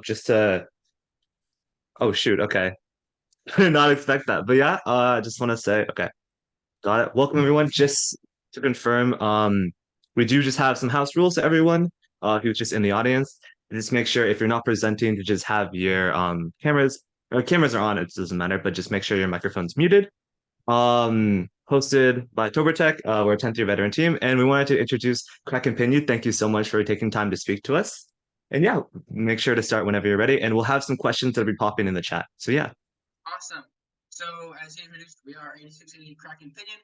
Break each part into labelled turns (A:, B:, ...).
A: Just to oh shoot, okay. Did not expect that. But yeah, I just want to say, okay, got it. Welcome everyone. Just to confirm, we do just have some house rules to everyone who's just in the audience. Just make sure if you're not presenting to just have your cameras are on, it doesn't matter, but just make sure your microphone's muted. Hosted by ToborTech. We're a 10th year veteran team, and we wanted to introduce Krakenpinion. Thank you so much for taking time to speak to us. And yeah, make sure to start whenever you're ready, and we'll have some questions that'll be popping in the chat. So yeah.
B: Awesome. So, as you introduced, we are 8680 Krakenpinion.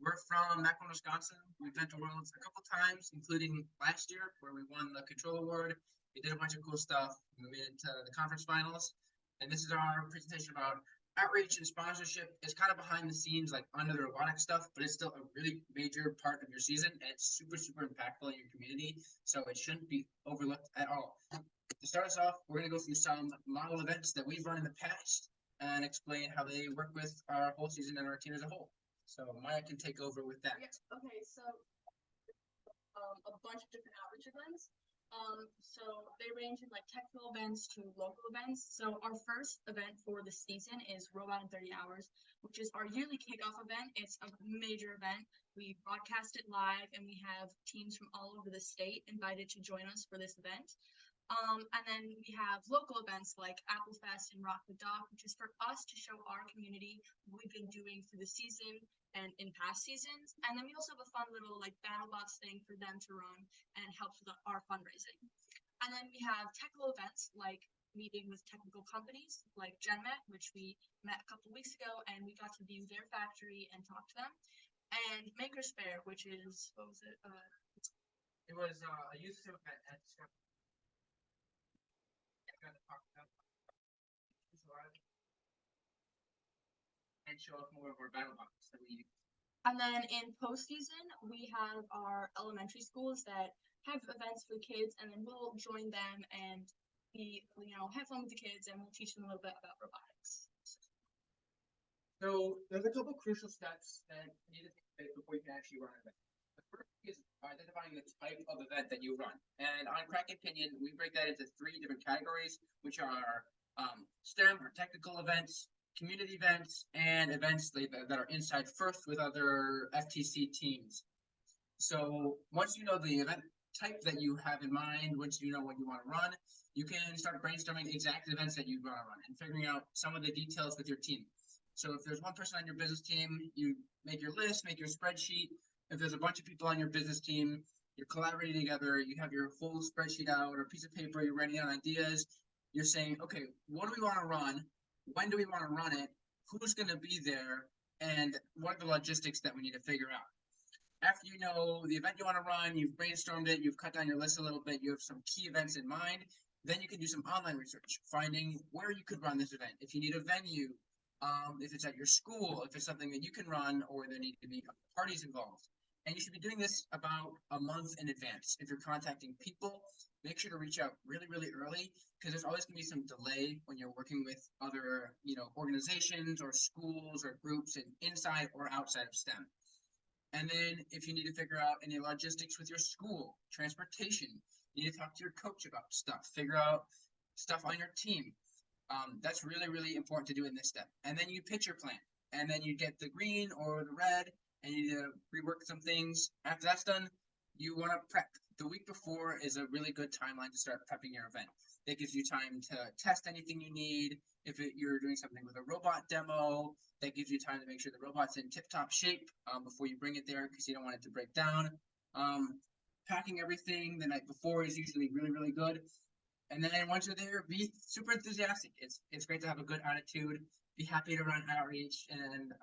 B: We're from Macon, Wisconsin. We've been to Worlds a couple times, including last year where we won the Control Award. We did a bunch of cool stuff. We made it to the conference finals. And this is our presentation about outreach and sponsorship. It's kind of behind the scenes, like under the robotic stuff, but it's still a really major part of your season. And it's super, super impactful in your community. So it shouldn't be overlooked at all. To start us off, we're going to go through some model events that we've run in the past and explain how they work with our whole season and our team as a whole. So Maya can take over with that.
C: Yes. Okay. So a bunch of different outreach events. So they range in like technical events to local events. So our first event for the season is Robot in 30 Hours, which is our yearly kickoff event. It's a major event. We broadcast it live, and we have teams from all over the state invited to join us for this event. And then we have local events like Apple Fest and Rock the Dock, which is for us to show our community what we've been doing through the season and in past seasons. And then we also have a fun little like BattleBots thing for them to run and helps with our fundraising. And then we have technical events like meeting with technical companies like GenMet, which we met a couple weeks ago, and we got to view their factory and talk to them. And Maker's Fair, which is, what was it?
B: It was a youth event at and show off more of our battle box that we use.
C: And then in postseason, we have our elementary schools that have events for the kids, and then we'll join them and have fun with the kids, and we'll teach them a little bit about robotics.
B: So there's a couple crucial steps that you need to take before you can actually run an event. The first is identifying the type of event that you run. And on Krakenpinion, we break that into 3 different categories, which are STEM or technical events, community events, and events that are inside first with other FTC teams. So once you know the event type that you have in mind, once you know what you want to run, you can start brainstorming exact events that you want to run and figuring out some of the details with your team. So if there's one person on your business team, you make your list, make your spreadsheet. If there's a bunch of people on your business team, you're collaborating together, you have your whole spreadsheet out or a piece of paper, you're writing down ideas. You're saying, okay, what do we want to run? When do we want to run it? Who's going to be there? And what are the logistics that we need to figure out? After you know the event you want to run, you've brainstormed it, you've cut down your list a little bit, you have some key events in mind, then you can do some online research, finding where you could run this event. If you need a venue, if it's at your school, if it's something that you can run, or there need to be parties involved. And you should be doing this about a month in advance. If you're contacting people, make sure to reach out really, really early, because there's always going to be some delay when you're working with other, organizations or schools or groups inside or outside of STEM. And then if you need to figure out any logistics with your school, transportation, you need to talk to your coach about stuff, figure out stuff on your team. That's really, really important to do in this step. And then you pitch your plan, and then you get the green or the red, and you need to rework some things. After that's done, you want to prep. The week before is a really good timeline to start prepping your event. That gives you time to test anything you need. If you're doing something with a robot demo, that gives you time to make sure the robot's in tip-top shape before you bring it there, because you don't want it to break down. Packing everything the night before is usually really, really good. And then once you're there, be super enthusiastic. It's great to have a good attitude. Be happy to run outreach and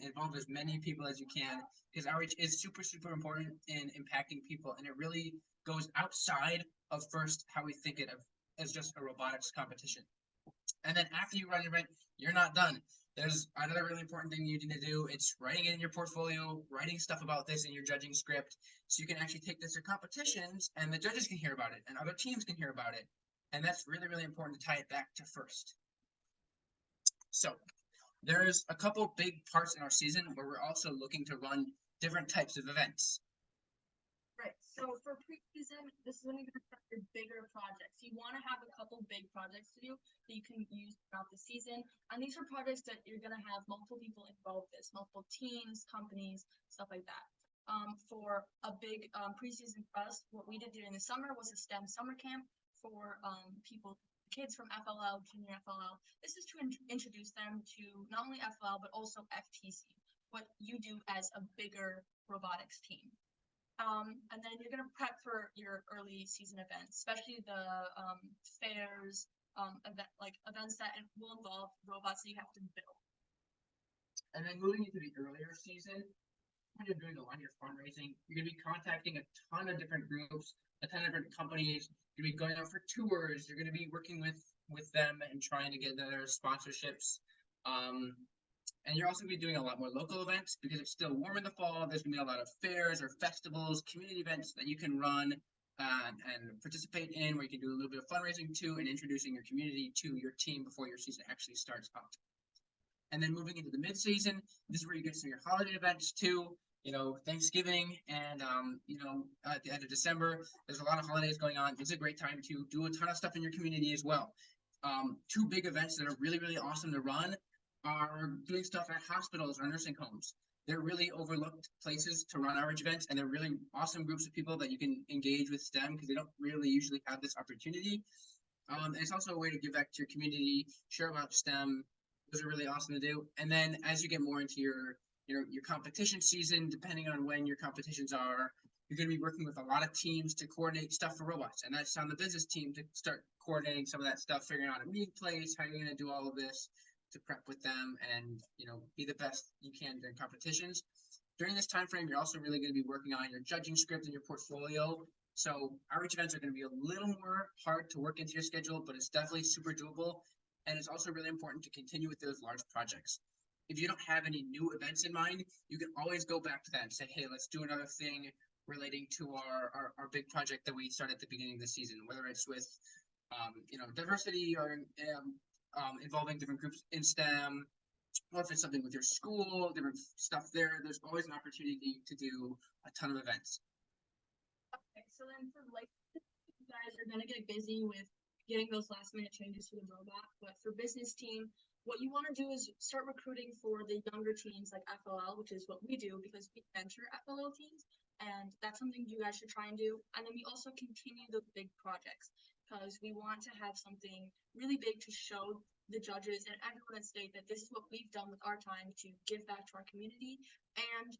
B: involve as many people as you can, because outreach is super, super important in impacting people. And it really goes outside of first how we think it of as just a robotics competition. And then after you run your event, you're not done. There's another really important thing you need to do. It's writing it in your portfolio, writing stuff about this in your judging script, so you can actually take this to competitions and the judges can hear about it and other teams can hear about it. And that's really, really important to tie it back to first. So there's a couple big parts in our season where we're also looking to run different types of events.
C: Right, so for preseason, this is when you're gonna start your bigger projects. You wanna have a couple big projects to do that you can use throughout the season. And these are projects that you're gonna have multiple people involved with, multiple teams, companies, stuff like that. For a big preseason for us, what we did during the summer was a STEM summer camp for kids from FLL, junior FLL. This is to introduce them to not only FLL, but also FTC, what you do as a bigger robotics team. And then you're gonna prep for your early season events, especially the fairs, events that will involve robots that you have to build.
B: And then moving into the earlier season, when you're doing a lot of your fundraising, you're gonna be contacting a ton of different groups, a ton of different companies. You're gonna be going out for tours. You're gonna be working with them and trying to get their sponsorships. And you're also gonna be doing a lot more local events because it's still warm in the fall. There's gonna be a lot of fairs or festivals, community events that you can run and participate in, where you can do a little bit of fundraising too and introducing your community to your team before your season actually starts up. And then moving into the mid-season, this is where you get some of your holiday events too. You know, Thanksgiving and at the end of December, there's a lot of holidays going on. It's a great time to do a ton of stuff in your community as well. Two big events that are really, really awesome to run are doing stuff at hospitals or nursing homes. They're really overlooked places to run outreach events, and they're really awesome groups of people that you can engage with STEM because they don't really usually have this opportunity. And it's also a way to give back to your community, share about STEM. Those are really awesome to do. And then as you get more into your competition season, depending on when your competitions are, you're going to be working with a lot of teams to coordinate stuff for robots. And that's on the business team to start coordinating some of that stuff, figuring out a meeting place, how you're going to do all of this to prep with them and, be the best you can during competitions. During this time frame, you're also really going to be working on your judging script and your portfolio. So outreach events are going to be a little more hard to work into your schedule, but it's definitely super doable. And it's also really important to continue with those large projects. If you don't have any new events in mind, you can always go back to that and say, hey, let's do another thing relating to our big project that we started at the beginning of the season, whether it's with, diversity or involving different groups in STEM, or if it's something with your school, different stuff there. There's always an opportunity to do a ton of events.
C: Okay, so then for you guys are gonna get busy with getting those last minute changes to the robot, but for business team, what you want to do is start recruiting for the younger teams like FLL, which is what we do because we enter FLL teams, and that's something you guys should try and do. And then we also continue the big projects because we want to have something really big to show the judges and everyone at state that this is what we've done with our time to give back to our community and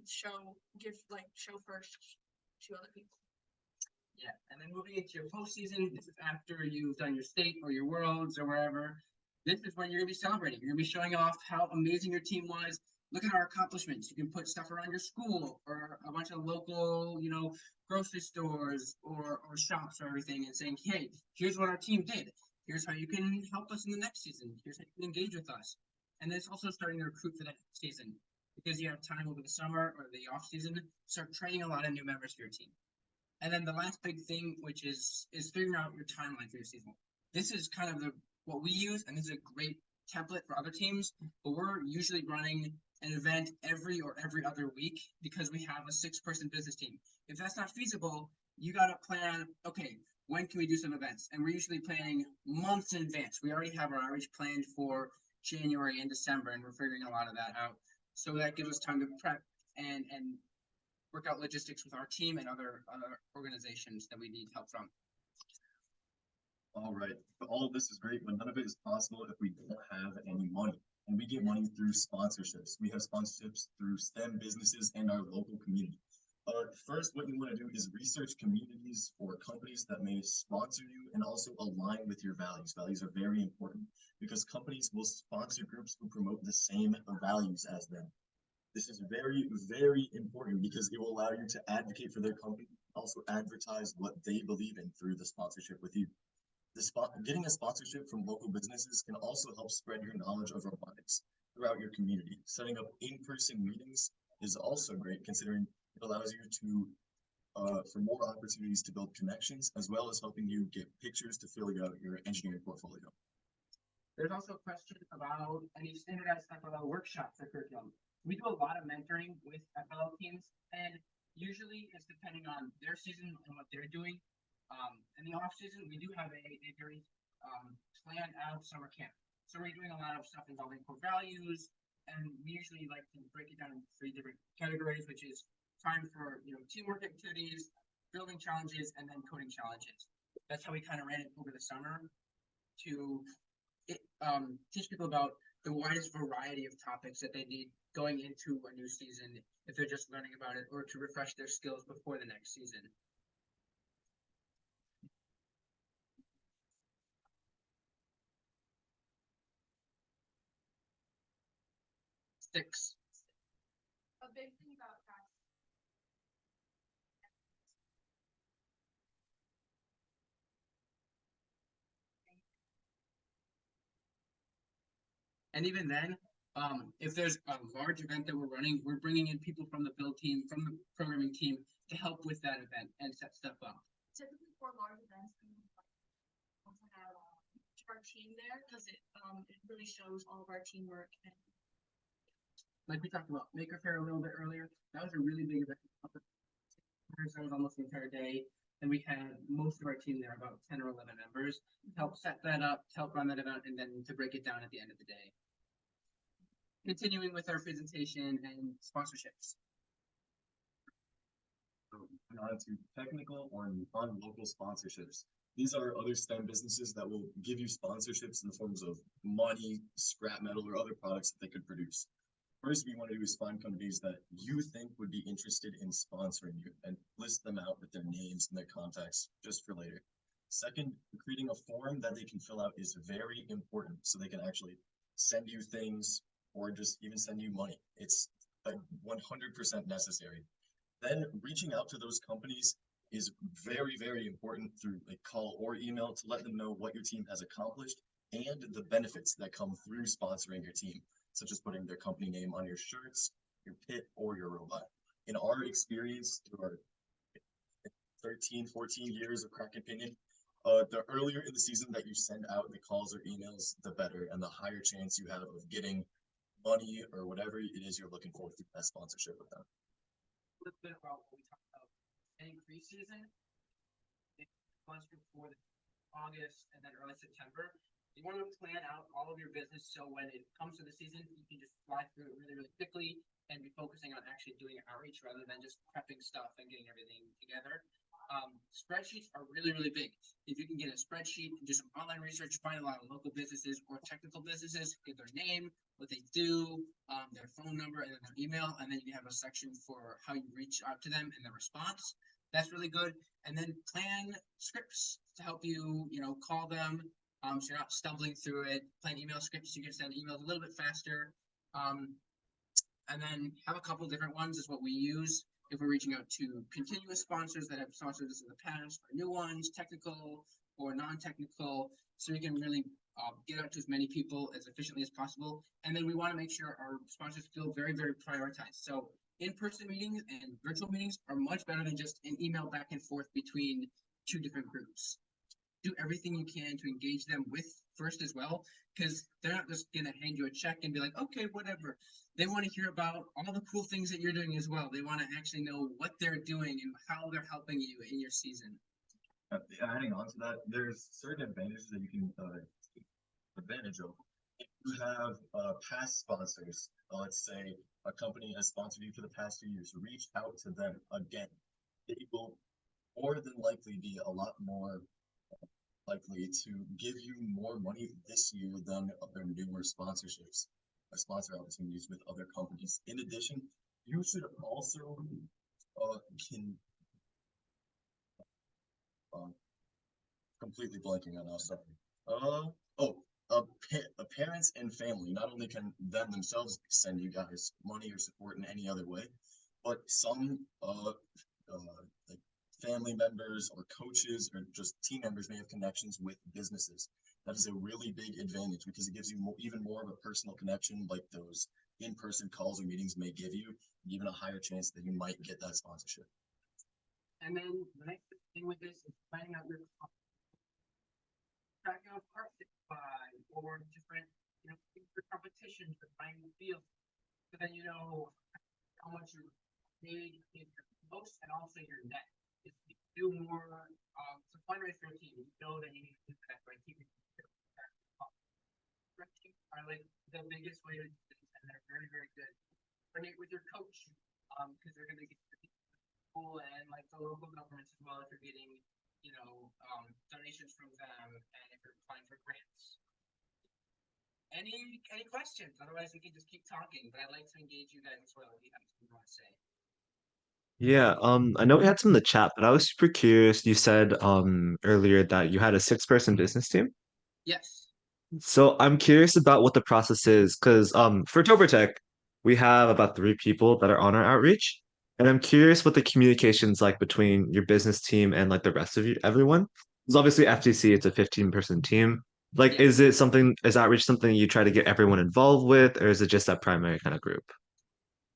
C: show first to other people.
B: Yeah, and then moving into your postseason, this is after you've done your state or your worlds or wherever. This is when you're gonna be celebrating. You're gonna be showing off how amazing your team was. Look at our accomplishments. You can put stuff around your school or a bunch of local, grocery stores or shops or everything and saying, hey, here's what our team did. Here's how you can help us in the next season. Here's how you can engage with us. And then it's also starting to recruit for that season because you have time over the summer or the off season, start training a lot of new members for your team. And then the last big thing, which is figuring out your timeline for your season. This is kind of what we use, and this is a great template for other teams, but we're usually running an event every other week because we have a 6-person business team. If that's not feasible, you got to plan, okay, when can we do some events? And we're usually planning months in advance. We already have our outreach planned for January and December, and we're figuring a lot of that out. So that gives us time to prep and work out logistics with our team and other organizations that we need help from.
D: All right, but all of this is great, but none of it is possible if we don't have any money. And we get money through sponsorships. We have sponsorships through STEM businesses and our local community. First, what you want to do is research communities or companies that may sponsor you and also align with your values. Values are very important because companies will sponsor groups who promote the same values as them. This is very, very important because it will allow you to advocate for their company, also advertise what they believe in through the sponsorship with you. Getting a sponsorship from local businesses can also help spread your knowledge of robotics throughout your community. Setting up in-person meetings is also great considering it allows you to for more opportunities to build connections as well as helping you get pictures to fill out your engineering portfolio.
B: There's also a question about any standardized FLL workshops or curriculum. We do a lot of mentoring with FLL teams, and usually it's depending on their season and what they're doing. In the off season, we do have a very planned out summer camp. So we're doing a lot of stuff involving core values, and we usually like to break it down into three different categories, which is time for teamwork activities, building challenges, and then coding challenges. That's how we kind of ran it over the summer to teach people about the widest variety of topics that they need going into a new season if they're just learning about it, or to refresh their skills before the next season. 6.
C: A big thing about that.
B: And even then, if there's a large event that we're running, we're bringing in people from the build team, from the programming team to help with that event and set stuff up.
C: Typically for large events, we want to have our team there because it really shows all of our teamwork. And
B: like we talked about Maker Faire a little bit earlier, that was a really big event. That was almost the entire day. And we had most of our team there, about 10 or 11 members, to help set that up, to help run that event, and then to break it down at the end of the day. Continuing with our presentation and sponsorships.
D: And on to technical or non-local sponsorships. These are other STEM businesses that will give you sponsorships in the forms of money, scrap metal, or other products that they could produce. First, we want to do is find companies that you think would be interested in sponsoring you and list them out with their names and their contacts just for later. Second, creating a form that they can fill out is very important so they can actually send you things or just even send you money. It's like 100% necessary. Then reaching out to those companies is very, very important through a call or email to let them know what your team has accomplished and the benefits that come through sponsoring your team, such as putting their company name on your shirts, your pit, or your robot. In our experience through our 13, 14 years of Krakenpinion, the earlier in the season that you send out the calls or emails, the better, and the higher chance you have of getting money or whatever it is you're looking for through that sponsorship with them.
B: A little bit about what we talked about in pre-season. Months before August and then early September. You want to plan out all of your business so when it comes to the season, you can just fly through it really, really quickly and be focusing on actually doing outreach rather than just prepping stuff and getting everything together. Spreadsheets are really, really big. If you can get a spreadsheet, do some online research, find a lot of local businesses or technical businesses, get their name, what they do, their phone number, and then their email, and then you have a section for how you reach out to them and the response. That's really good. And then plan scripts to help you, call them, so you're not stumbling through it. Plan email scripts so you can send emails a little bit faster. And then have a couple different ones is what we use if we're reaching out to continuous sponsors that have sponsored us in the past, or new ones, technical or non-technical, so we can really get out to as many people as efficiently as possible. And then we want to make sure our sponsors feel very, very prioritized. So in-person meetings and virtual meetings are much better than just an email back and forth between two different groups. Do everything you can to engage them with first as well, because they're not just going to hand you a check and be like, okay, whatever. They want to hear about all the cool things that you're doing as well. They want to actually know what they're doing and how they're helping you in your season.
D: Adding on to that, there's certain advantages that you can take advantage of. If you have past sponsors, let's say a company has sponsored you for the past 2 years, reach out to them again. They will more than likely be a lot more likely to give you more money this year than other newer sponsorships or sponsor opportunities with other companies. In addition, you should also can completely blanking on now, sorry. Parents and family, not only can them themselves send you guys money or support in any other way, but some like family members or coaches or just team members may have connections with businesses. That is a really big advantage because it gives you even more of a personal connection, like those in-person calls or meetings may give you, and even a higher chance that you might get that sponsorship.
B: And then the next thing with this is planning out your tracking out partnership or different, competitions or finding the field, so then you know how much you made in your post and also your net. If you do more, to fundraise for your team, you know that you need to do that by keeping are like the biggest way to do this, and they're very, very good. Coordinate with your coach, because they're gonna get school and like the local governments as well if you're getting, donations from them and if you're applying for grants. Any questions? Otherwise, we can just keep talking. But I'd like to engage you guys as well. If you have something you want to say.
A: Yeah, I know we had some in the chat, but I was super curious. You said earlier that you had a six-person business team.
B: Yes.
A: So I'm curious about what the process is, because for ToborTech, we have about three people that are on our outreach, and I'm curious what the communication's like between your business team and like the rest of you, everyone. Because obviously FTC, it's a 15-person team. Like,
B: Yeah.
A: is outreach something you try to get everyone involved with, or is it just that primary kind of group?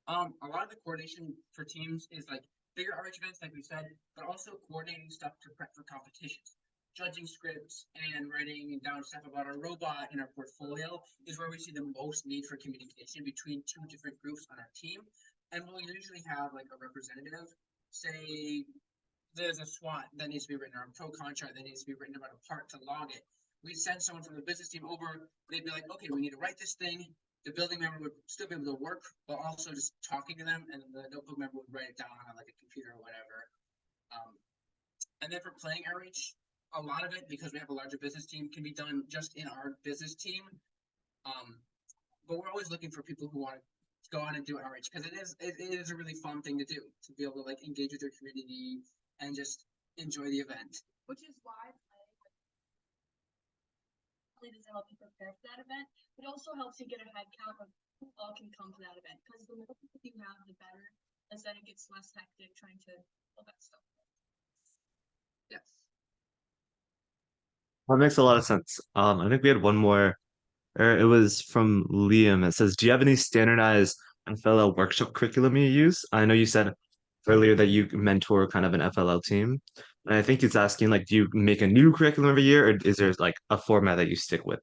B: A lot of the coordination for teams is like bigger outreach events, like we said, but also coordinating stuff to prep for competitions. Judging scripts and writing down stuff about our robot in our portfolio is where we see the most need for communication between two different groups on our team. And we'll usually have like a representative say there's a SWOT that needs to be written or a pro contract that needs to be written about a part to log it. We send someone from the business team over, they'd be like, okay, we need to write this thing. The building member would still be able to work, but also just talking to them, and the notebook member would write it down on like a computer or whatever. And then for playing outreach, a lot of it, because we have a larger business team, can be done just in our business team. But we're always looking for people who want to go out and do outreach because it is a really fun thing to do, to be able to like engage with your community and just enjoy the event.
C: Which is why play doesn't help you prepare for that event, but also helps you get a head count of who all can come to that event. Because the more people you have, the better, as then it gets less hectic trying to all that stuff.
B: Yes.
A: That makes a lot of sense. I think we had one more, or it was from Liam. It says, "Do you have any standardized FLL workshop curriculum you use?" I know you said earlier that you mentor kind of an FLL team, and I think he's asking like, do you make a new curriculum every year, or is there like a format that you stick with?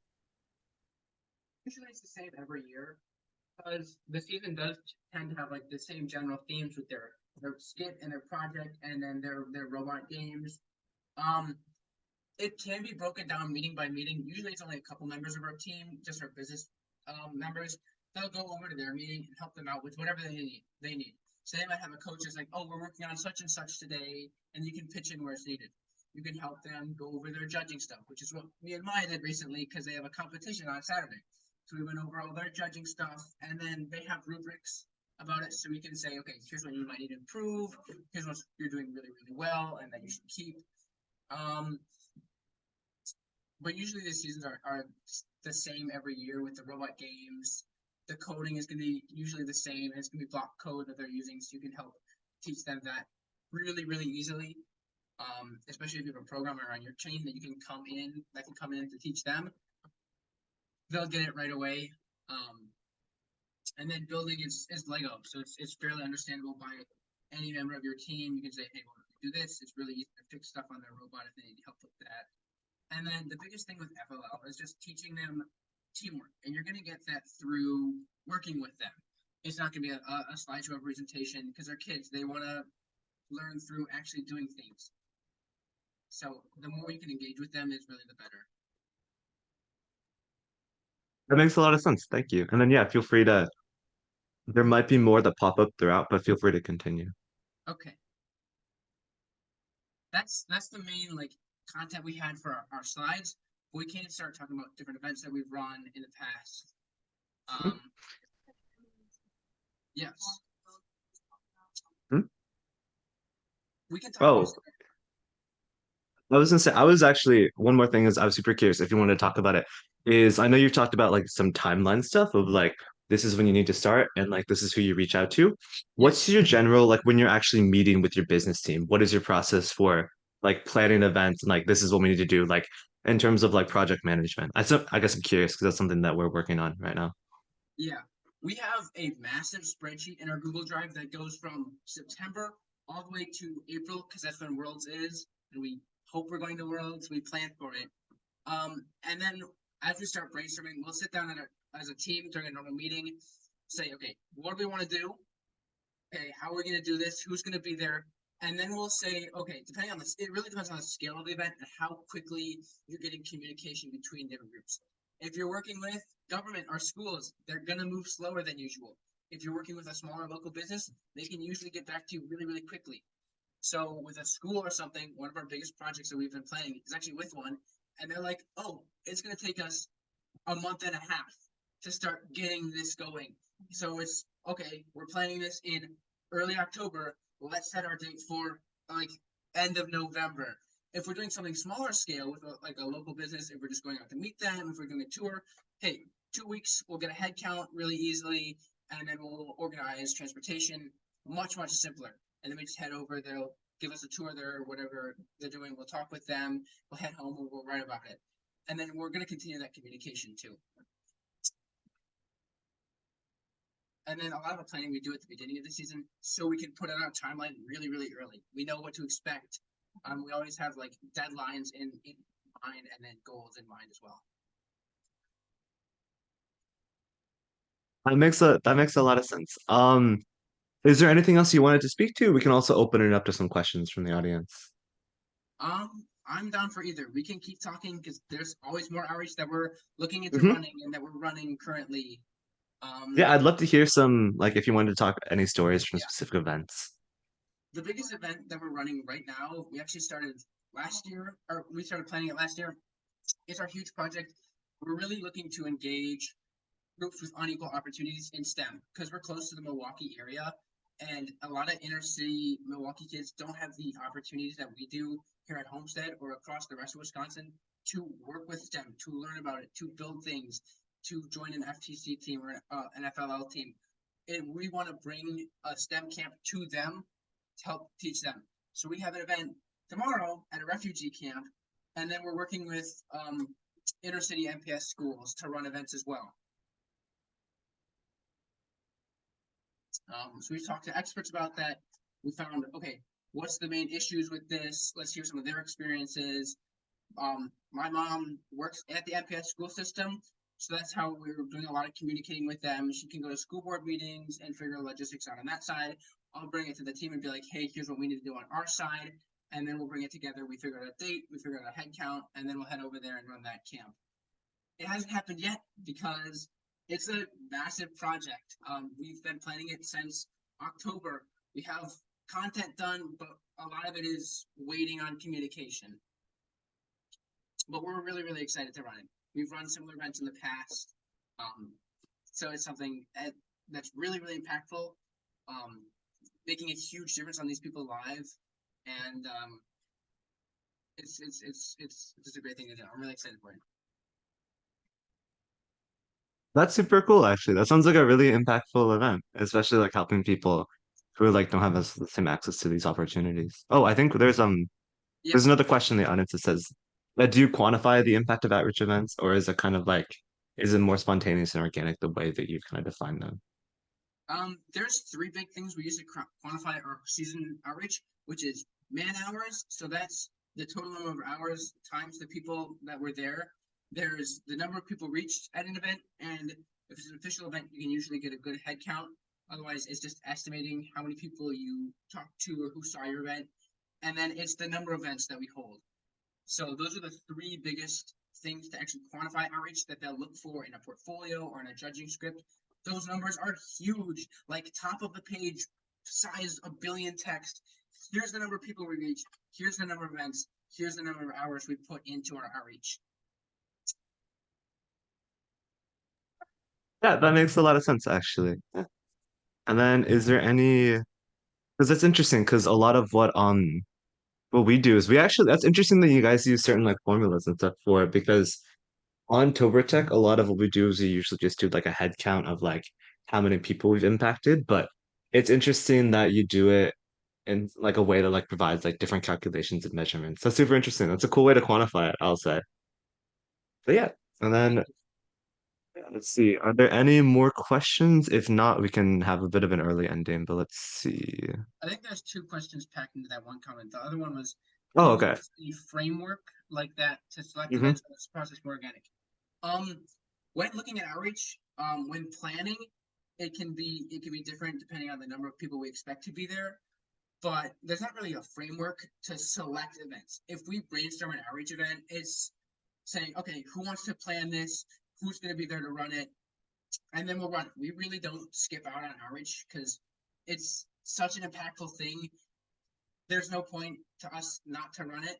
B: Usually it's the same every year because the season does tend to have like the same general themes with their skit and their project and then their robot games. It can be broken down meeting by meeting. Usually it's only a couple members of our team, just our business members. They'll go over to their meeting and help them out with whatever they need. So they might have a coach that's like, oh, we're working on such and such today, and you can pitch in where it's needed. You can help them go over their judging stuff, which is what me and Maya did recently because they have a competition on Saturday. So we went over all their judging stuff, and then they have rubrics about it, so we can say, okay, here's what you might need to improve. Here's what you're doing really, really well, and that you should keep. But usually the seasons are the same every year with the robot games. The coding is going to be usually the same, and it's going to be block code that they're using, so you can help teach them that really, really easily. Especially if you have a programmer on your team that can come in to teach them. They'll get it right away. And then building is Lego, so it's fairly understandable by any member of your team. You can say, hey, well, do this. It's really easy to fix stuff on their robot if they need help with that. And then the biggest thing with FLL is just teaching them teamwork. And you're going to get that through working with them. It's not going to be a slideshow presentation because they're kids. They want to learn through actually doing things. So the more you can engage with them is really the better.
A: That makes a lot of sense. Thank you. And then yeah, feel free to. There might be more that pop up throughout, but feel free to continue.
B: Okay. That's the main like content we had for our slides. We can start talking about different events that we've run in the past. Yes.
A: Hmm?
B: We can talk
A: Oh,
B: about
A: I was gonna say, I was actually one more thing is I was super curious if you want to talk about it. Is I know you've talked about like some timeline stuff of like this is when you need to start and like this is who you reach out to. What's your general like when you're actually meeting with your business team? What is your process for like planning events and like this is what we need to do like in terms of like project management? I guess I'm curious because that's something that we're working on right now.
B: Yeah, we have a massive spreadsheet in our Google Drive that goes from September all the way to April because that's when Worlds is, and we hope we're going to Worlds. We plan for it, and then as we start brainstorming, we'll sit down as a team during a normal meeting, say, okay, what do we want to do? okay, how are we gonna do this? Who's gonna be there? And then we'll say, okay, depending on this, it really depends on the scale of the event and how quickly you're getting communication between different groups. If you're working with government or schools, they're gonna move slower than usual. If you're working with a smaller local business, they can usually get back to you really, really quickly. So with a school or something, one of our biggest projects that we've been planning is actually with one, and they're like, oh, it's gonna take us a month and a half to start getting this going. So it's okay, we're planning this in early October. Let's set our date for like end of November. If we're doing something smaller scale with like a local business, if we're just going out to meet them, if we're doing a tour, hey, 2 weeks, we'll get a head count really easily, and then we'll organize transportation much, much simpler. And then we just head over, they'll give us a tour there, whatever they're doing, we'll talk with them, we'll head home, and we'll write about it. And then we're going to continue that communication too. And then a lot of the planning we do at the beginning of the season, so we can put it on a timeline really, really early. We know what to expect. We always have like deadlines in mind and then goals in mind as well.
A: That makes a lot of sense. Is there anything else you wanted to speak to? We can also open it up to some questions from the audience.
B: I'm down for either. We can keep talking because there's always more outreach that we're looking into
A: Hmm.
B: running and that we're running currently.
A: Yeah, I'd love to hear some, like, if you wanted to talk any stories from
B: Yeah,
A: specific events.
B: the biggest event that we're running right now, we actually started last year, or we started planning it last year. It's our huge project. We're really looking to engage groups with unequal opportunities in STEM because we're close to the Milwaukee area, and a lot of inner city Milwaukee kids don't have the opportunities that we do here at Homestead or across the rest of Wisconsin to work with STEM, to learn about it, to build things, to join an FTC team or an FLL team. And we want to bring a STEM camp to them to help teach them. So we have an event tomorrow at a refugee camp, and then we're working with inner city MPS schools to run events as well. So we've talked to experts about that. We found, okay, what's the main issues with this? Let's hear some of their experiences. My mom works at the MPS school system, so that's how we were doing a lot of communicating with them. She can go to school board meetings and figure logistics out on that side. I'll bring it to the team and be like, hey, here's what we need to do on our side. And then we'll bring it together. We figure out a date, we figure out a head count, and then we'll head over there and run that camp. It hasn't happened yet because it's a massive project. We've been planning it since October. We have content done, but a lot of it is waiting on communication. But we're really, really excited to run it. We've run similar events in the past. So it's something that's really, really impactful, making a huge difference on these people's lives. And it's just a great thing to do. I'm really excited for it.
A: That's super cool, actually. That sounds like a really impactful event, especially like helping people who like don't have the same access to these opportunities. Oh, I think
B: Yeah.
A: there's another question in the audience that says, do you quantify the impact of outreach events, or is it kind of like, is it more spontaneous and organic the way that you kind of define them?
B: There's three big things we use to quantify our season outreach, which is man hours. So that's the total number of hours times the people that were there. There's the number of people reached at an event, and if it's an official event, you can usually get a good head count. Otherwise, it's just estimating how many people you talked to or who saw your event. And then it's the number of events that we hold. So those are the three biggest things to actually quantify outreach that they'll look for in a portfolio or in a judging script. Those numbers are huge, like top of the page, size a billion text. Here's the number of people we reach. Here's the number of events. Here's the number of hours we put into our outreach.
A: Yeah, that makes a lot of sense, actually. Yeah. And then is there any, because that's interesting, because a lot of what we do is we actually, that's interesting that you guys use certain like formulas and stuff for it, because on ToborTech, a lot of what we do is we usually just do like a head count of like how many people we've impacted. But it's interesting that you do it in like a way that like provides like different calculations and measurements. That's super interesting. That's a cool way to quantify it, I'll say. But yeah, and then yeah, let's see. Are there any more questions? If not, we can have a bit of an early ending, but let's see.
B: I think there's two questions packed into that one comment. The other one was,
A: Oh,
B: can you
A: okay.
B: use a framework like that to select
A: Mm-hmm.
B: events and this process more organic? Um, when looking at outreach, when planning, it can be different depending on the number of people we expect to be there. But there's not really a framework to select events. If we brainstorm an outreach event, it's saying, okay, who wants to plan this? Who's going to be there to run it? And then we'll run it. We really don't skip out on outreach because it's such an impactful thing. There's no point to us not to run it.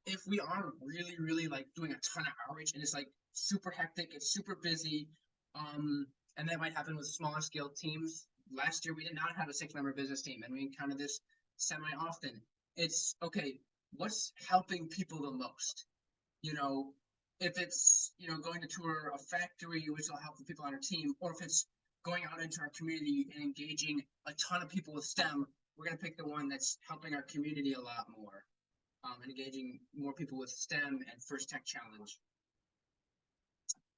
B: If we are really, really like doing a ton of outreach and it's like super hectic, it's super busy, and that might happen with smaller scale teams. Last year we did not have a 6-member business team, and we encountered this semi often. It's okay, what's helping people the most? You know, if it's going to tour a factory, which will help the people on our team, or if it's going out into our community and engaging a ton of people with STEM, we're going to pick the one that's helping our community a lot more, and engaging more people with STEM and First Tech Challenge.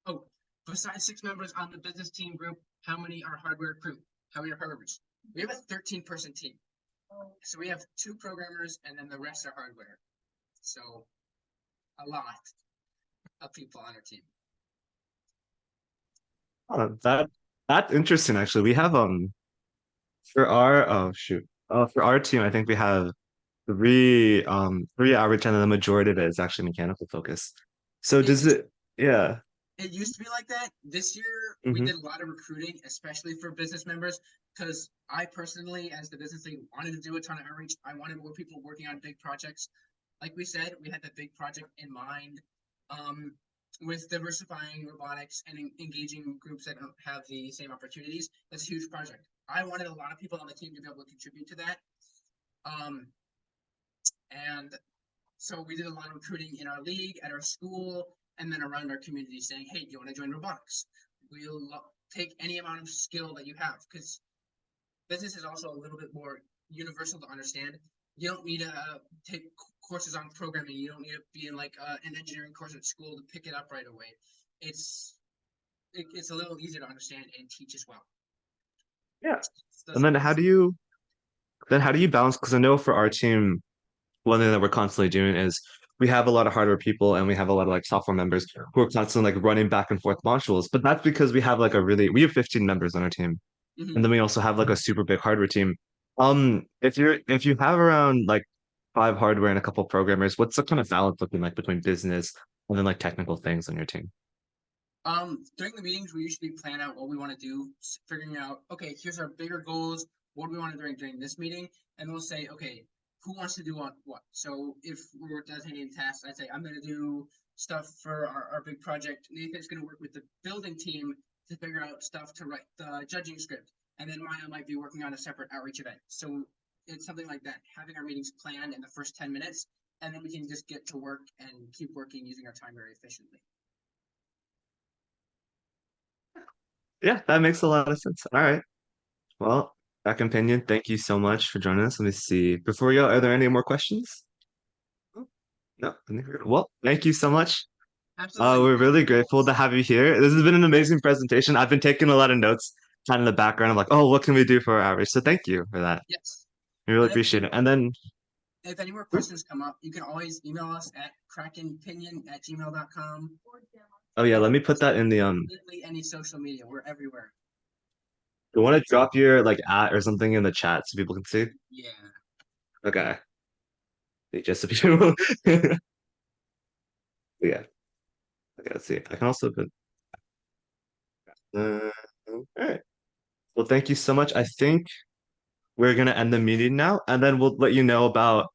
B: Oh, besides 6 members on the business team group, how many are hardware crew? How many are programmers? We have a 13-person team. So we have 2 programmers and then the rest are hardware. So a lot of people on our team.
A: That's interesting actually. We have for our oh shoot. For our team, I think we have three average and then the majority of it is actually mechanical focus. So
B: It
A: does
B: used,
A: it yeah.
B: it used to be like that. This year, we
A: Hmm.
B: did a lot of recruiting, especially for business members, because I personally, as the business lead, wanted to do a ton of outreach. I wanted more people working on big projects. Like we said, we had the big project in mind, um, with diversifying robotics and engaging groups that don't have the same opportunities. That's a huge project. I wanted a lot of people on the team to be able to contribute to that. Um, and so we did a lot of recruiting in our league, at our school, and then around our community saying, hey, do you want to join robotics? We'll take any amount of skill that you have, because business is also a little bit more universal to understand. You don't need to take courses on programming. You don't need to be in like an engineering course at school to pick it up right away. It's it's a little easier to understand and teach as well.
A: Yeah.
B: So
A: And then how do you balance? Because I know for our team, one thing that we're constantly doing is we have a lot of hardware people and we have a lot of like software members who are constantly like running back and forth modules. But that's because we have 15 members on our team. And
B: mhm.
A: then we also have like a super big hardware team. If you have around like 5 hardware and a couple programmers, what's the kind of balance looking like between business and then like technical things on your team?
B: During the meetings, we usually plan out what we want to do, figuring out, okay, here's our bigger goals. What do we want to do during this meeting? And we'll say, okay, who wants to do what? So if we're designating tasks, I'd say I'm going to do stuff for our big project. Nathan's going to work with the building team to figure out stuff to write the judging script. And then Maya might be working on a separate outreach event. So it's something like that, having our meetings planned in the first 10 minutes, and then we can just get to work and keep working using our time very efficiently.
A: Yeah, that makes a lot of sense. All right. Well, Krakenpinion, thank you so much for joining us. Let me see. Before we go, are there any more questions? No, I think we're good. Well, thank you so much.
B: Absolutely.
A: We're really grateful to have you here. This has been an amazing presentation. I've been taking a lot of notes, kind of in the background. I'm like, oh, what can we do for our outreach? So thank you for that.
B: Yes.
A: We really
B: And
A: appreciate it. And then,
B: if any more questions come up, you can always email us at krakenpinion@gmail.com,
A: oh yeah,
B: or
A: let me put that in the
B: literally any social media. We're everywhere.
A: you want to drop your like at or something in the chat so people can see?
B: Yeah.
A: Okay. Just a few. Yeah. Okay, let's see. I can also put all right. Well, thank you so much. I think we're gonna end the meeting now, and then we'll let you know about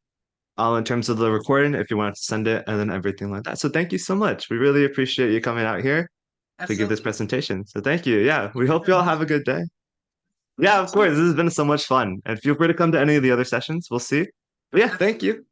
A: in terms of the recording if you want to send it and then everything like that. So thank you so much. We really appreciate you coming out here to give this
B: Absolutely.
A: presentation. So thank you. Yeah, we
B: Thank you
A: hope
B: for
A: you all have a
B: hosting.
A: good day. Yeah,
B: You
A: of course.
B: too.
A: This has been so much fun. And feel free to come to any of the other sessions. We'll see. But yeah, thank
B: Absolutely.
A: you.